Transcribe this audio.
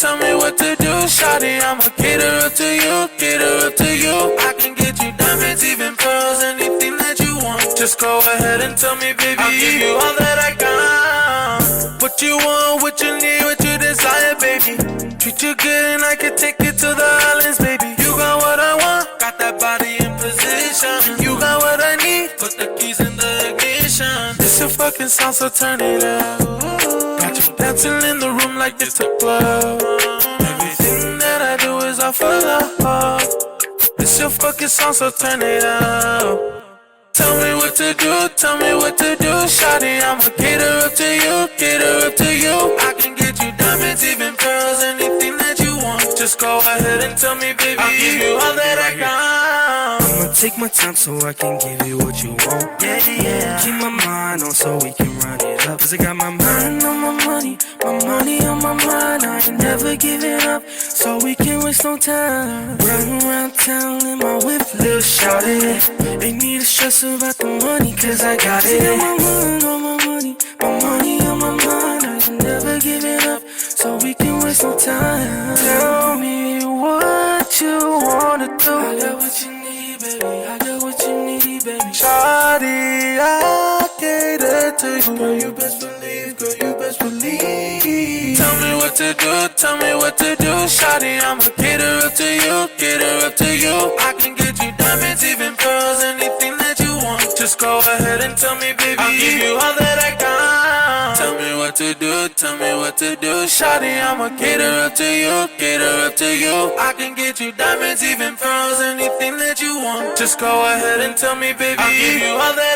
tell me what to do. Shawty, I'ma cater up to you, cater up to you. I can get you diamonds, even pearls, anything that you want. Just go ahead and tell me, baby, I'll give you all that I got. What you want, what you need, what you desire, baby. Treat you good and I can take you to the islands, baby. You got what I want, got that body in position. You got what I need, put the keys in the ignition. This a fucking song, so turn it up. Got you dancing in the room like it's a club. Everything that I do is all for love. This your fucking song, so turn it up. Tell me what to do, tell me what to do. Shawty, I'ma cater up to you, cater up to you. I can get you diamonds, even pearls, anything that you want. Just go ahead and tell me, baby, I'll give you all that I got. I'ma take my time so I can give you what you want. Yeah, yeah. Keep my mind on so we can run it up. Cause I got my mind on my money on my mind. I ain't never giving up, so we can waste no time. Riding around town in my whip, little shawty. Ain't need to stress about the money, cause I got it. I got my mind on my money on my mind. I ain't never giving up, so we can waste no time. Tell me what you wanna do. I got what you need, baby. I got what you need, baby. Shawty, I cater to you. Girl, you best believe, girl, you best believe. Tell me what to do, tell me what to do. Shawty, I'ma cater up to you, cater up to you. I can get you diamonds, even pearls, anything that you want. Just go ahead and tell me, baby, I'll give you all that I got. Tell me what to do, tell me what to do. Shawty, I'ma cater up to you, cater up to you. I can get you diamonds, even pearls, anything that you want. Just go ahead and tell me, baby, I'll give you all that